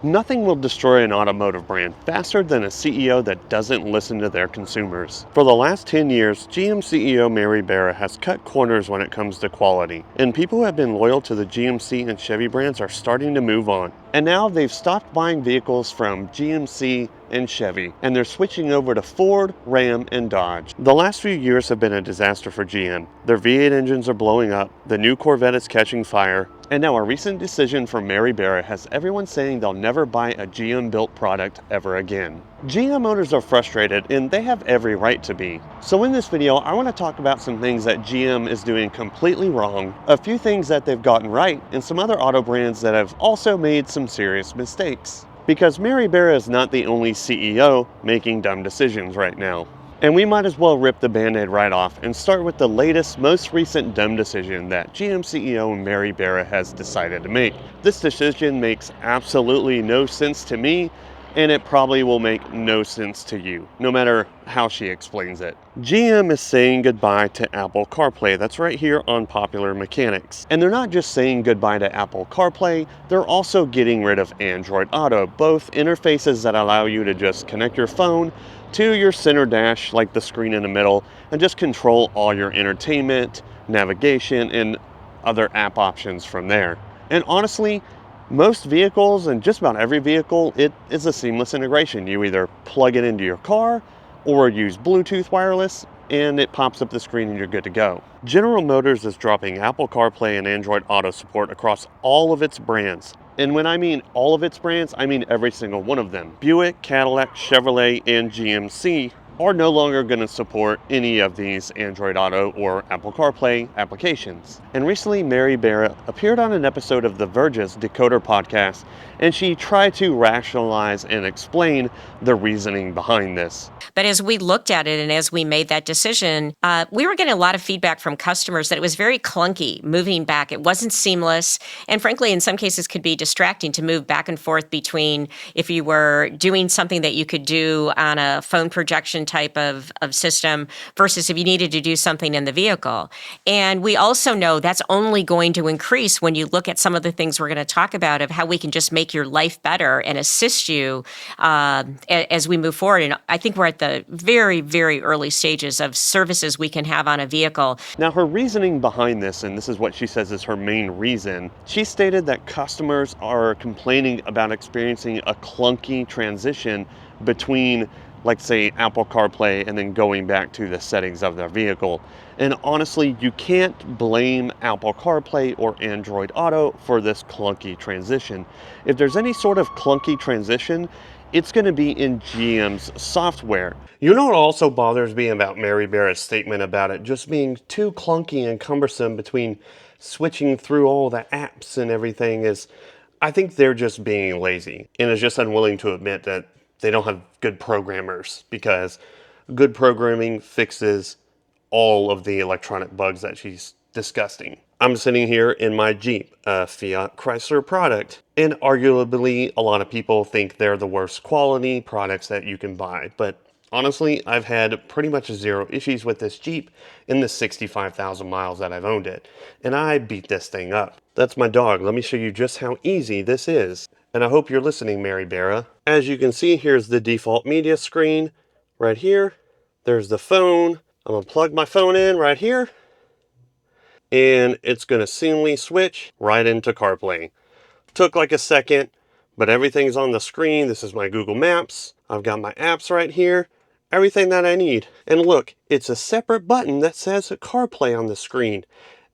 Nothing will destroy an automotive brand faster than a CEO that doesn't listen to their consumers. For the last 10 years, GM CEO Mary Barra has cut corners when it comes to quality, and people who have been loyal to the GMC and Chevy brands are starting to move on. And now they've stopped buying vehicles from GMC and Chevy, and they're switching over to Ford, Ram, and Dodge. The last few years have been a disaster for GM. Their V8 engines are blowing up, the new Corvette is catching fire, and now a recent decision from Mary Barra has everyone saying they'll never buy a GM-built product ever again. GM owners are frustrated, and they have every right to be. So in this video, I want to talk about some things that GM is doing completely wrong, a few things that they've gotten right, and some other auto brands that have also made some serious mistakes. Because Mary Barra is not the only CEO making dumb decisions right now. And we might as well rip the band-aid right off and start with the latest, most recent dumb decision that GM CEO Mary Barra has decided to make. This decision makes absolutely no sense to me, and it probably will make no sense to you, no matter how she explains it. GM is saying goodbye to Apple CarPlay. That's right here on Popular Mechanics. And they're not just saying goodbye to Apple CarPlay, they're also getting rid of Android Auto, both interfaces that allow you to just connect your phone to your center dash, like the screen in the middle, and just control all your entertainment, navigation, and other app options from there. And honestly, most vehicles, and just about every vehicle, it is a seamless integration. You either plug it into your car or use Bluetooth wireless, and it pops up the screen and you're good to go. General Motors is dropping Apple CarPlay and Android Auto support across all of its brands. And when I mean all of its brands, I mean every single one of them. Buick, Cadillac, Chevrolet, and GMC are no longer going to support any of these Android Auto or Apple CarPlay applications. And recently, Mary Barra appeared on an episode of The Verge's Decoder podcast, and she tried to rationalize and explain the reasoning behind this. But as we looked at it and as we made that decision, we were getting a lot of feedback from customers that it was very clunky moving back. It wasn't seamless, and frankly, in some cases could be distracting to move back and forth between if you were doing something that you could do on a phone projection type of system versus if you needed to do something in the vehicle. And we also know that's only going to increase when you look at some of the things we're going to talk about of how we can just make your life better and assist you as we move forward. And I think we're at the very, very early stages of services we can have on a vehicle. Now, her reasoning behind this, and this is what she says is her main reason, she stated that customers are complaining about experiencing a clunky transition between, like, say, Apple CarPlay and then going back to the settings of their vehicle. And honestly, you can't blame Apple CarPlay or Android Auto for this clunky transition. If there's any sort of clunky transition, it's going to be in GM's software. You know what also bothers me about Mary Barra's statement about it just being too clunky and cumbersome between switching through all the apps and everything is, I think they're just being lazy and is just unwilling to admit that they don't have good programmers, because good programming fixes all of the electronic bugs that she's discussing. I'm sitting here in my Jeep, a Fiat Chrysler product, and arguably a lot of people think they're the worst quality products that you can buy. But honestly, I've had pretty much zero issues with this Jeep in the 65,000 miles that I've owned it. And I beat this thing up. That's my dog. Let me show you just how easy this is. And I hope you're listening, Mary Barra. As you can see, here's the default media screen right here. There's the phone. I'm going to plug my phone in right here. And it's going to seamlessly switch right into CarPlay. Took like a second, but everything's on the screen. This is my Google Maps. I've got my apps right here. Everything that I need. And look, it's a separate button that says CarPlay on the screen.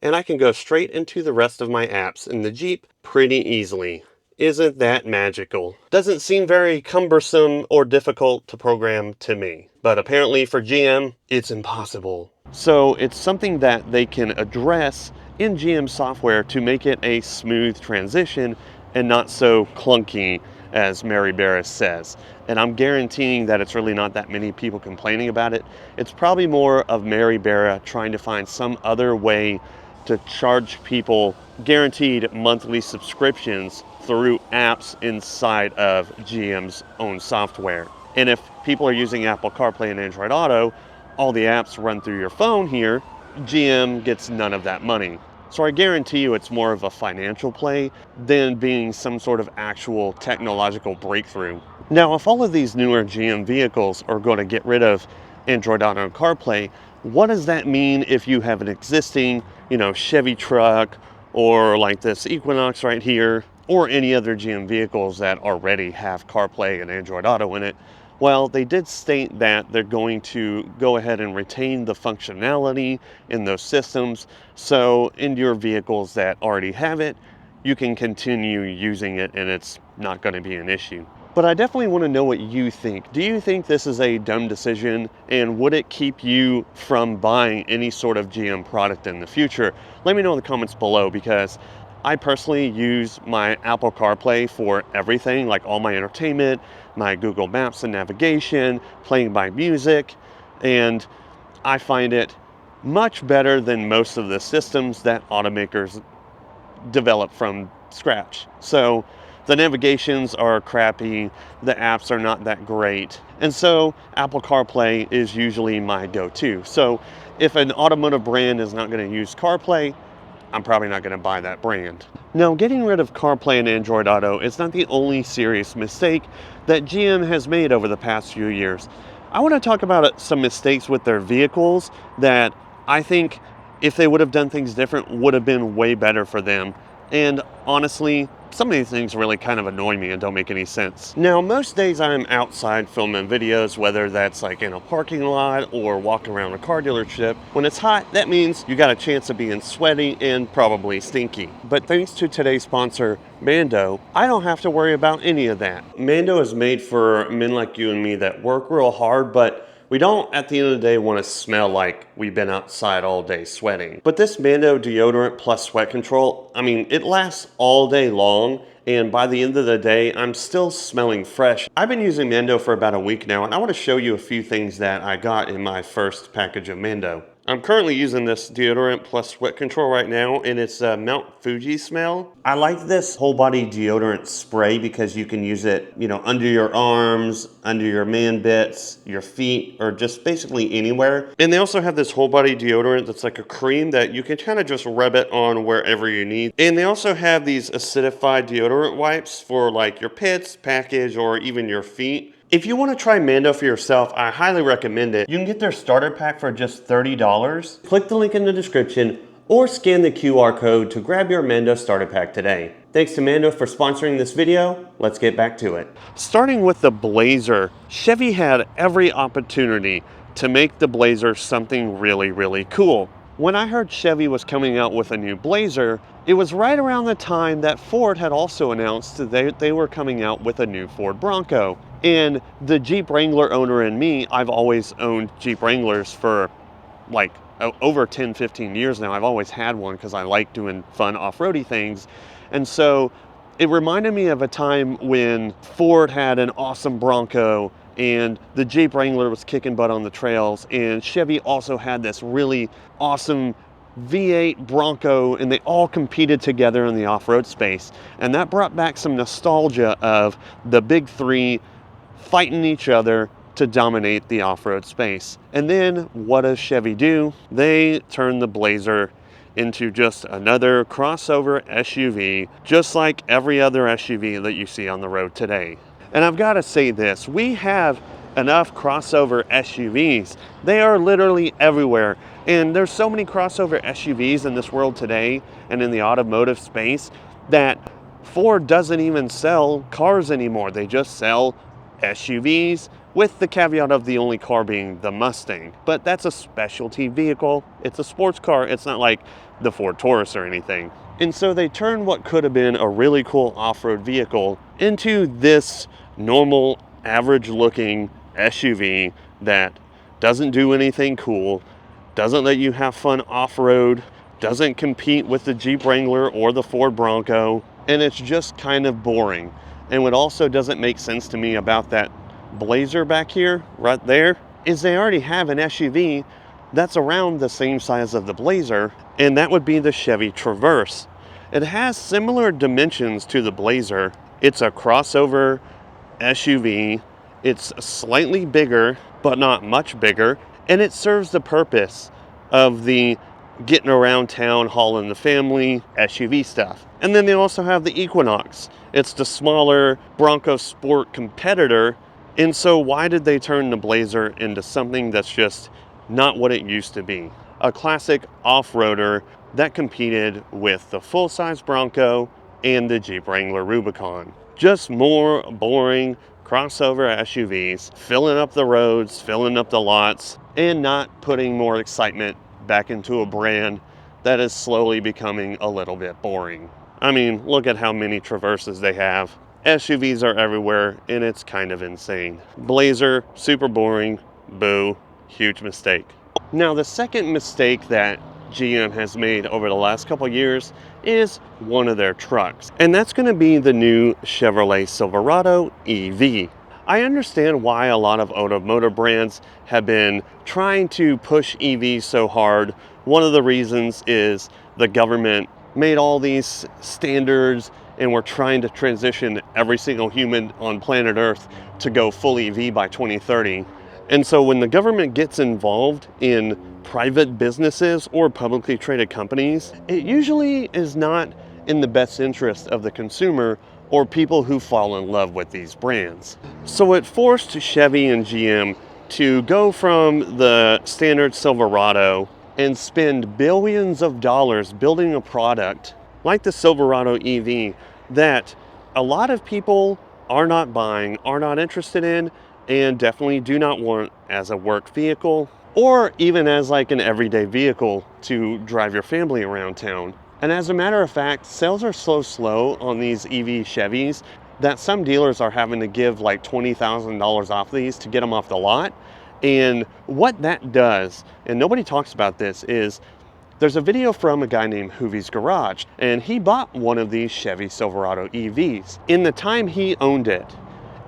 And I can go straight into the rest of my apps in the Jeep pretty easily. Isn't that magical? Doesn't seem very cumbersome or difficult to program to me. But apparently for GM, it's impossible. So it's something that they can address in GM software to make it a smooth transition and not so clunky as Mary Barra says. And I'm guaranteeing that it's really not that many people complaining about it. It's probably more of Mary Barra trying to find some other way to charge people guaranteed monthly subscriptions through apps inside of GM's own software. And if people are using Apple CarPlay and Android Auto, all the apps run through your phone here, GM gets none of that money. So I guarantee you it's more of a financial play than being some sort of actual technological breakthrough. Now, if all of these newer GM vehicles are going to get rid of Android Auto and CarPlay, what does that mean if you have an existing, Chevy truck, or like this Equinox right here, or any other GM vehicles that already have CarPlay and Android Auto in it? Well, they did state that they're going to go ahead and retain the functionality in those systems. So in your vehicles that already have it, you can continue using it and it's not going to be an issue. But I definitely want to know what you think. Do you think this is a dumb decision, and would it keep you from buying any sort of GM product in the future? Let me know in the comments below, because I personally use my Apple CarPlay for everything, like all my entertainment, my Google Maps and navigation, playing my music, and I find it much better than most of the systems that automakers develop from scratch. So the navigations are crappy, the apps are not that great, and so Apple CarPlay is usually my go-to. So if an automotive brand is not going to use CarPlay, I'm probably not going to buy that brand. Now, getting rid of CarPlay and Android Auto is not the only serious mistake that GM has made over the past few years. I want to talk about some mistakes with their vehicles that I think, if they would have done things different, would have been way better for them. And honestly, some of these things really kind of annoy me and don't make any sense. Now, most days I'm outside filming videos, whether that's like in a parking lot or walking around a car dealership. When it's hot, that means you got a chance of being sweaty and probably stinky. But thanks to today's sponsor, Mando, I don't have to worry about any of that. Mando is made for men like you and me that work real hard, but we don't, at the end of the day, want to smell like we've been outside all day sweating. But this Mando deodorant plus sweat control, it lasts all day long, and by the end of the day, I'm still smelling fresh. I've been using Mando for about a week now, and I want to show you a few things that I got in my first package of Mando. I'm currently using this deodorant plus sweat control right now, and it's Mount Fuji smell. I like this whole body deodorant spray because you can use it, under your arms, under your man bits, your feet, or just basically anywhere. And they also have this whole body deodorant that's like a cream that you can kind of just rub it on wherever you need. And they also have these acidified deodorant wipes for like your pits, package, or even your feet. If you want to try Mando for yourself, I highly recommend it. You can get their starter pack for just $30. Click the link in the description or scan the QR code to grab your Mando starter pack today. Thanks to Mando for sponsoring this video. Let's get back to it. Starting with the Blazer, Chevy had every opportunity to make the Blazer something really, really cool. When I heard Chevy was coming out with a new Blazer, it was right around the time that Ford had also announced that they were coming out with a new Ford Bronco. And the Jeep Wrangler owner in me, I've always owned Jeep Wranglers for like over 10, 15 years now. I've always had one because I like doing fun off-roady things. And so it reminded me of a time when Ford had an awesome Bronco and the Jeep Wrangler was kicking butt on the trails, and Chevy also had this really awesome V8 Bronco, and they all competed together in the off-road space. And that brought back some nostalgia of the big three fighting each other to dominate the off-road space. And then what does Chevy do? They turn the Blazer into just another crossover SUV, just like every other SUV that you see on the road today. And I've got to say this, we have enough crossover SUVs. They are literally everywhere. And there's so many crossover SUVs in this world today and in the automotive space that Ford doesn't even sell cars anymore. They just sell SUVs, with the caveat of the only car being the Mustang. But that's a specialty vehicle. It's a sports car. It's not like the Ford Taurus or anything. And so they turned what could have been a really cool off-road vehicle into this normal, average-looking SUV that doesn't do anything cool, doesn't let you have fun off-road, doesn't compete with the Jeep Wrangler or the Ford Bronco, and it's just kind of boring. And what also doesn't make sense to me about that Blazer back here, right there, is they already have an SUV that's around the same size of the Blazer, and that would be the Chevy Traverse. It has similar dimensions to the Blazer. It's a crossover SUV. It's slightly bigger, but not much bigger, and it serves the purpose of the getting around town, hauling the family, SUV stuff. And then they also have the Equinox. It's the smaller Bronco Sport competitor. And so why did they turn the Blazer into something that's just not what it used to be? A classic off-roader that competed with the full-size Bronco and the Jeep Wrangler Rubicon. Just more boring crossover SUVs, filling up the roads, filling up the lots, and not putting more excitement back into a brand that is slowly becoming a little bit boring. I mean, look at how many Traverses they have. SUVs are everywhere, and it's kind of insane. Blazer, super boring, boo, huge mistake. Now, the second mistake that GM has made over the last couple years is one of their trucks, and that's going to be the new Chevrolet Silverado EV. I understand why a lot of automotive brands have been trying to push EVs so hard. One of the reasons is the government made all these standards and we're trying to transition every single human on planet Earth to go full EV by 2030. And so when the government gets involved in private businesses or publicly traded companies, it usually is not in the best interest of the consumer or people who fall in love with these brands. So it forced Chevy and GM to go from the standard Silverado and spend billions of dollars building a product like the Silverado EV that a lot of people are not buying, are not interested in, and definitely do not want as a work vehicle or even as like an everyday vehicle to drive your family around town. And as a matter of fact, sales are so slow on these EV Chevys that some dealers are having to give like $20,000 off these to get them off the lot. And what that does, and nobody talks about this, is there's a video from a guy named Hoovy's Garage, and he bought one of these Chevy Silverado EVs. In the time he owned it,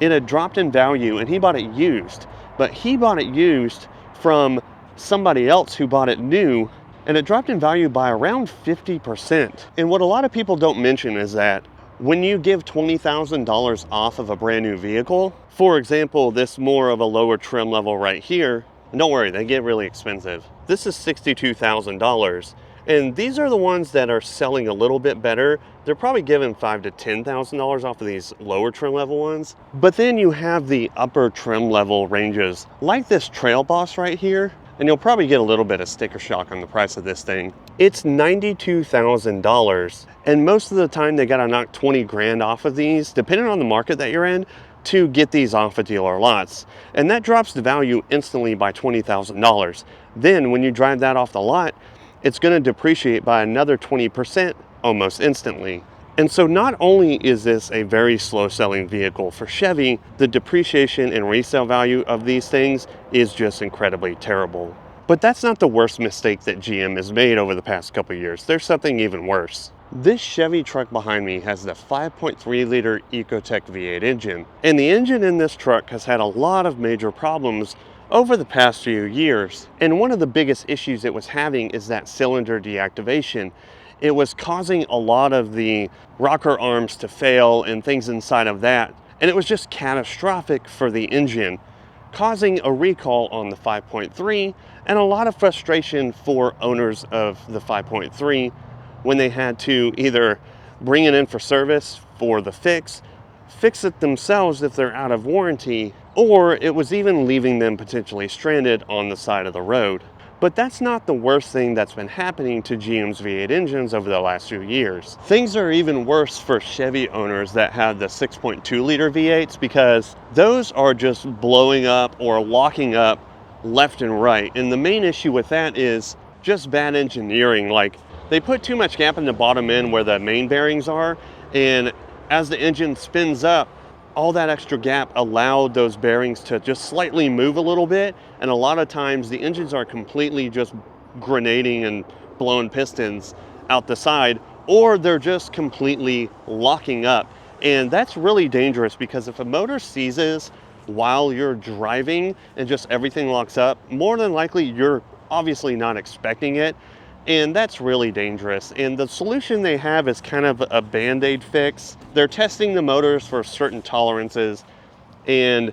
it had dropped in value and he bought it used, but he bought it used from somebody else who bought it new, and it dropped in value by around 50%. And what a lot of people don't mention is that when you give $20,000 off of a brand new vehicle, for example, this more of a lower trim level right here, and don't worry, they get really expensive. This is $62,000. And these are the ones that are selling a little bit better. They're probably giving $5,000 to $10,000 off of these lower trim level ones. But then you have the upper trim level ranges, like this Trail Boss right here. And you'll probably get a little bit of sticker shock on the price of this thing. It's $92,000. And most of the time they gotta knock 20 grand off of these, depending on the market that you're in, to get these off of dealer lots. And that drops the value instantly by $20,000. Then when you drive that off the lot, it's going to depreciate by another 20% almost instantly. And so not only is this a very slow selling vehicle for Chevy, the depreciation and resale value of these things is just incredibly terrible. But that's not the worst mistake that GM has made over the past couple years. There's something even worse. This Chevy truck behind me has the 5.3 liter Ecotec V8 engine. And the engine in this truck has had a lot of major problems over the past few years. And one of the biggest issues it was having is that cylinder deactivation. It was causing a lot of the rocker arms to fail and things inside of that. And it was just catastrophic for the engine, causing a recall on the 5.3 and a lot of frustration for owners of the 5.3 when they had to either bring it in for service for the fix it themselves if they're out of warranty, or it was even leaving them potentially stranded on the side of the road. But that's not the worst thing that's been happening to GM's V8 engines over the last few years. Things are even worse for Chevy owners that have the 6.2 liter V8s, because those are just blowing up or locking up left and right. And the main issue with that is just bad engineering. Like, they put too much gap in the bottom end where the main bearings are, and as the engine spins up, all that extra gap allowed those bearings to just slightly move a little bit, and a lot of times the engines are completely just grenading and blowing pistons out the side, or they're just completely locking up. And that's really dangerous, because if a motor seizes while you're driving and just everything locks up, more than likely you're obviously not expecting it. And that's really dangerous. And the solution they have is kind of a band-aid fix. They're testing the motors for certain tolerances, and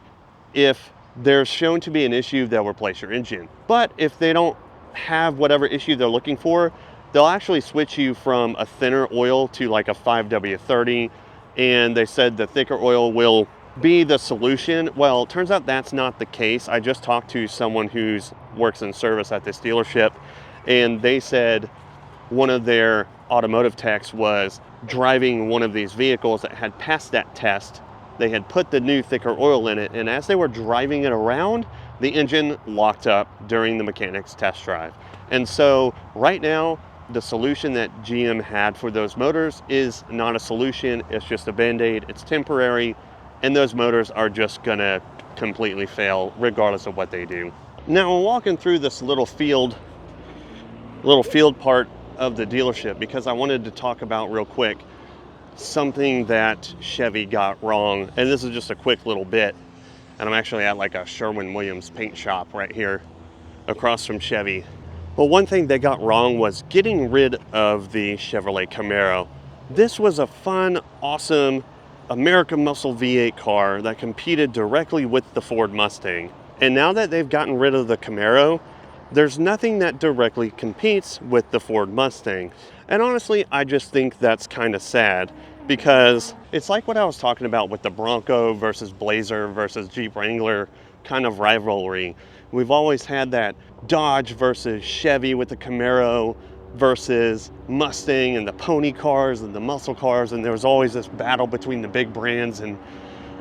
if there's shown to be an issue, they'll replace your engine. But if they don't have whatever issue they're looking for, they'll actually switch you from a thinner oil to like a 5W30, and they said the thicker oil will be the solution. Well, it turns out that's not the case. I just talked to someone who's works in service at this dealership, and they said one of their automotive techs was driving one of these vehicles that had passed that test. They had put the new thicker oil in it, and as they were driving it around, the engine locked up during the mechanic's test drive. And so right now, the solution that GM had for those motors is not a solution. It's just a Band-Aid. It's temporary, and those motors are just gonna completely fail regardless of what they do. Now, I'm walking through this little field part of the dealership because I wanted to talk about real quick something that Chevy got wrong. And this is just a quick little bit. And I'm actually at like a Sherwin-Williams paint shop right here across from Chevy. Well, one thing they got wrong was getting rid of the Chevrolet Camaro. This was a fun, awesome American muscle V8 car that competed directly with the Ford Mustang. And now that they've gotten rid of the Camaro, there's nothing that directly competes with the Ford Mustang. And honestly, I just think that's kind of sad, because it's like what I was talking about with the Bronco versus Blazer versus Jeep Wrangler kind of rivalry. We've always had that Dodge versus Chevy with the Camaro versus Mustang and the pony cars and the muscle cars, and there was always this battle between the big brands. And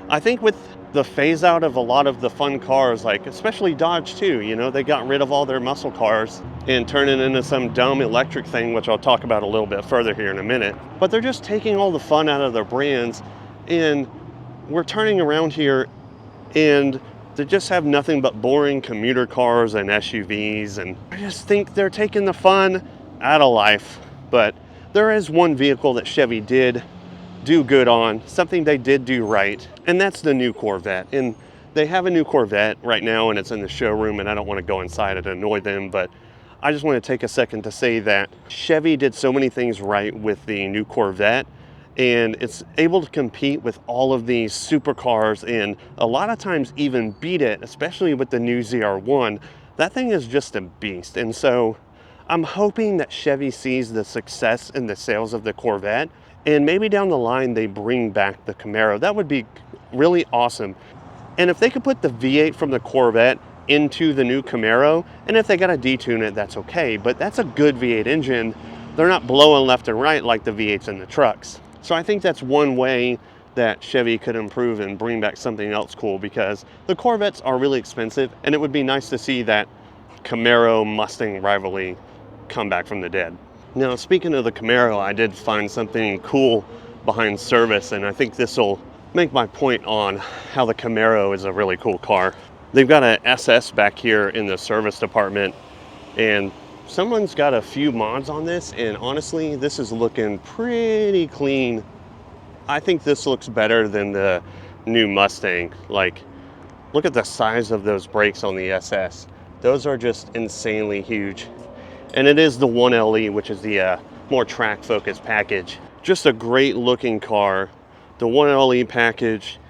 I think with the phase out of a lot of the fun cars, like especially Dodge too, you know, they got rid of all their muscle cars and turned it into some dumb electric thing, which I'll talk about a little bit further here in a minute. But they're just taking all the fun out of their brands, and we're turning around here and they just have nothing but boring commuter cars and SUVs. And I just think they're taking the fun out of life. But there is one vehicle that Chevy did do good on, something they did do right, and that's the new Corvette. And they have a new Corvette right now, and it's in the showroom, and I don't want to go inside and annoy them, but I just want to take a second to say that Chevy did so many things right with the new Corvette, and it's able to compete with all of these supercars and a lot of times even beat it, especially with the new ZR1. That thing is just a beast. And so I'm hoping that Chevy sees the success in the sales of the Corvette, and maybe down the line they bring back the Camaro. That would be really awesome. And if they could put the V8 from the Corvette into the new Camaro, and if they got to detune it, that's okay, but that's a good V8 engine. They're not blowing left and right like the V8s in the trucks. So I think that's one way that Chevy could improve and bring back something else cool, because the Corvettes are really expensive, and it would be nice to see that Camaro Mustang rivalry come back from the dead. Now, speaking of the Camaro, I did find something cool behind service, and I think this will make my point on how the Camaro is a really cool car. They've got an SS back here in the service department, and someone's got a few mods on this, and honestly, this is looking pretty clean. I think this looks better than the new Mustang. Like, look at the size of those brakes on the SS. Those are just insanely huge. And it is the 1LE, which is the more track-focused package. Just a great looking car. The 1LE package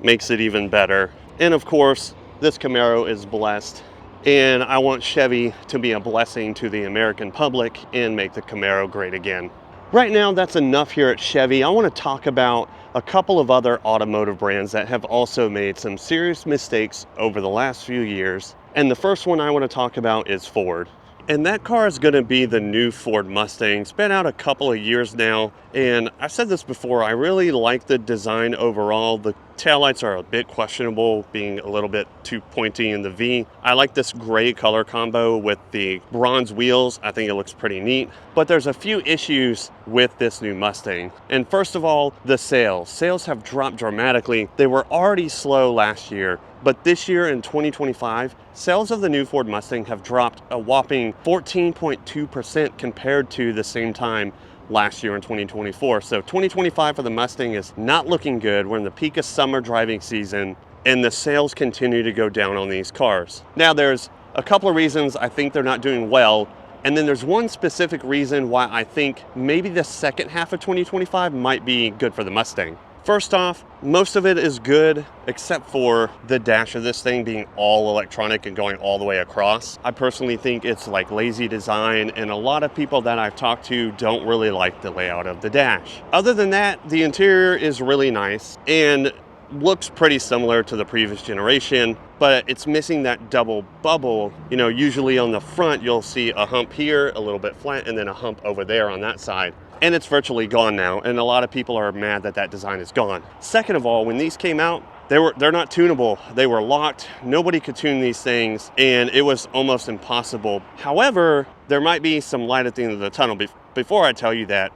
makes it even better. And of course, this Camaro is blessed. And I want Chevy to be a blessing to the American public and make the Camaro great again. Right now, that's enough here at Chevy. I want to talk about a couple of other automotive brands that have also made some serious mistakes over the last few years. And the first one I want to talk about is Ford. And that car is going to be the new Ford Mustang. It's been out a couple of years now, and I've said this before, I really like the design overall. The taillights are a bit questionable, being a little bit too pointy in the V. I like this gray color combo with the bronze wheels. I think it looks pretty neat. But there's a few issues with this new Mustang. And first of all, the sales. Sales have dropped dramatically. They were already slow last year, but this year in 2025, sales of the new Ford Mustang have dropped a whopping 14.2% compared to the same time last year in 2024. So 2025 for the Mustang is not looking good. We're in the peak of summer driving season, and the sales continue to go down on these cars. Now, there's a couple of reasons I think they're not doing well, and then there's one specific reason why I think maybe the second half of 2025 might be good for the Mustang. First off, most of it is good except for the dash of this thing being all electronic and going all the way across. I personally think it's like lazy design, and a lot of people that I've talked to don't really like the layout of the dash. Other than that, the interior is really nice and looks pretty similar to the previous generation, but it's missing that double bubble. You know, usually on the front, you'll see a hump here, a little bit flat, and then a hump over there on that side. And it's virtually gone now, and a lot of people are mad that that design is gone. Second of all, when these came out, they're not tunable. They were locked. Nobody could tune these things, and it was almost impossible. However, there might be some light at the end of the tunnel. Before I tell you that,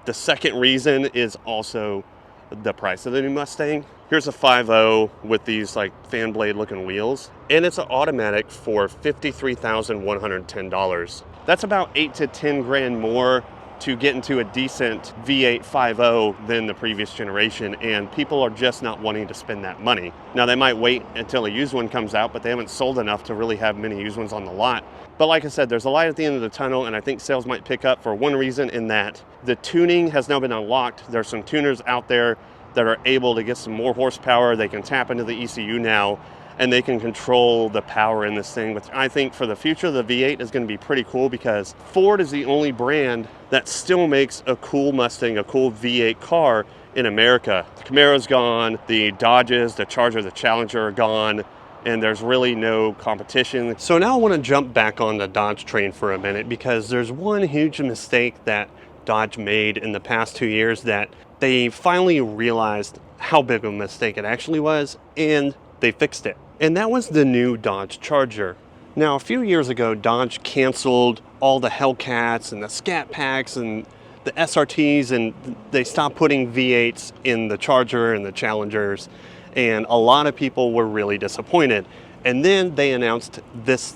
the second reason is also the price of the new Mustang. Here's a 5.0 with these like fan blade looking wheels, and it's an automatic for $53,110. That's about 8 to 10 grand more to get into a decent V8 5.0 than the previous generation, and people are just not wanting to spend that money. Now, they might wait until a used one comes out, but they haven't sold enough to really have many used ones on the lot. But like I said, there's a light at the end of the tunnel, and I think sales might pick up for one reason, in that the tuning has now been unlocked. There's some tuners out there that are able to get some more horsepower. They can tap into the ECU now, and they can control the power in this thing, which I think for the future, the V8 is going to be pretty cool, because Ford is the only brand that still makes a cool Mustang, a cool V8 car in America. The Camaro's gone, the Dodges, the Charger, the Challenger are gone, and there's really no competition. So now I want to jump back on the Dodge train for a minute, because there's one huge mistake that Dodge made in the past 2 years that they finally realized how big of a mistake it actually was, and they fixed it. And that was the new Dodge Charger. Now, a few years ago, Dodge canceled all the Hellcats and the Scat Packs and the SRTs, and they stopped putting V8s in the Charger and the Challengers, and a lot of people were really disappointed. And then they announced this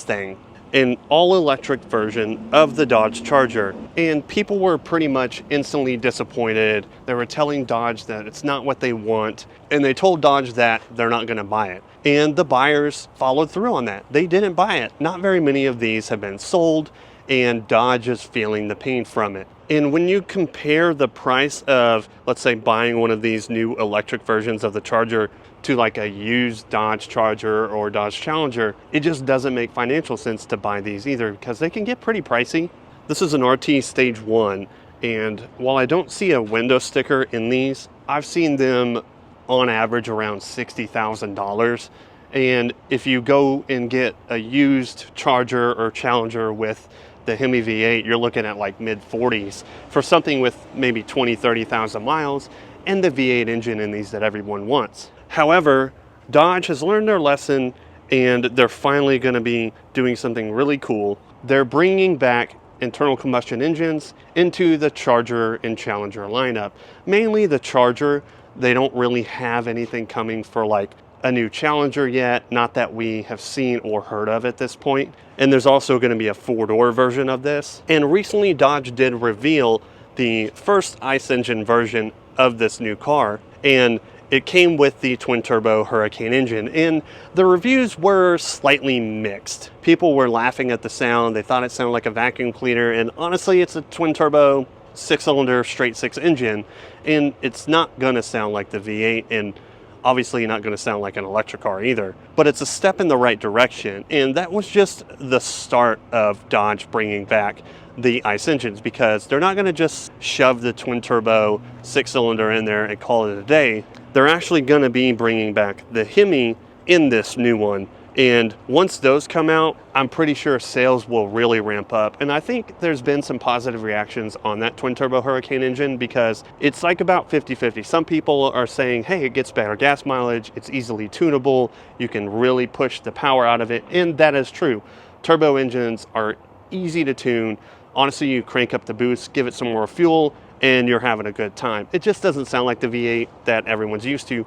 thing, an all-electric version of the Dodge Charger, and people were pretty much instantly disappointed. They were telling Dodge that it's not what they want, and they told Dodge that they're not going to buy it. And the buyers followed through on that. They didn't buy it. Not very many of these have been sold, and Dodge is feeling the pain from it. And when you compare the price of, let's say, buying one of these new electric versions of the Charger to like a used Dodge Charger or Dodge Challenger, it just doesn't make financial sense to buy these either, because they can get pretty pricey. This is an RT Stage 1, and while I don't see a window sticker in these, I've seen them on average around $60,000. And if you go and get a used Charger or Challenger with the Hemi V8, you're looking at like mid-40s for something with maybe 20, 30,000 miles and the V8 engine in these that everyone wants. However, Dodge has learned their lesson, and they're finally going to be doing something really cool. They're bringing back internal combustion engines into the Charger and Challenger lineup. Mainly the Charger. They don't really have anything coming for like a new Challenger yet, not that we have seen or heard of at this point. And there's also going to be a four-door version of this. And recently Dodge did reveal the first ICE engine version of this new car, and it came with the twin-turbo Hurricane engine, and the reviews were slightly mixed. People were laughing at the sound. They thought it sounded like a vacuum cleaner, and honestly, it's a twin-turbo, six-cylinder, straight-six engine, and it's not going to sound like the V8, and obviously not going to sound like an electric car either. But it's a step in the right direction, and that was just the start of Dodge bringing back the ICE engines, because they're not going to just shove the twin-turbo six-cylinder in there and call it a day. They're actually going to be bringing back the Hemi in this new one. And once those come out, I'm pretty sure sales will really ramp up. And I think there's been some positive reactions on that twin-turbo Hurricane engine, because it's like about 50-50. Some people are saying, hey, it gets better gas mileage, it's easily tunable, you can really push the power out of it. And that is true. Turbo engines are easy to tune. Honestly, you crank up the boost, give it some more fuel, and you're having a good time. It just doesn't sound like the V8 that everyone's used to.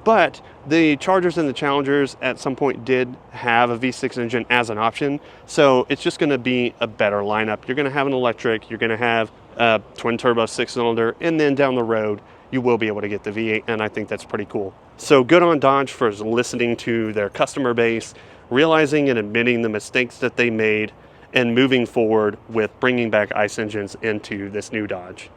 But the Chargers and the Challengers at some point did have a V6 engine as an option. So it's just going to be a better lineup. You're going to have an electric, you're going to have a twin turbo six-cylinder, and then down the road, you will be able to get the V8, and I think that's pretty cool. So good on Dodge for listening to their customer base, realizing and admitting the mistakes that they made, and moving forward with bringing back ICE engines into this new Dodge.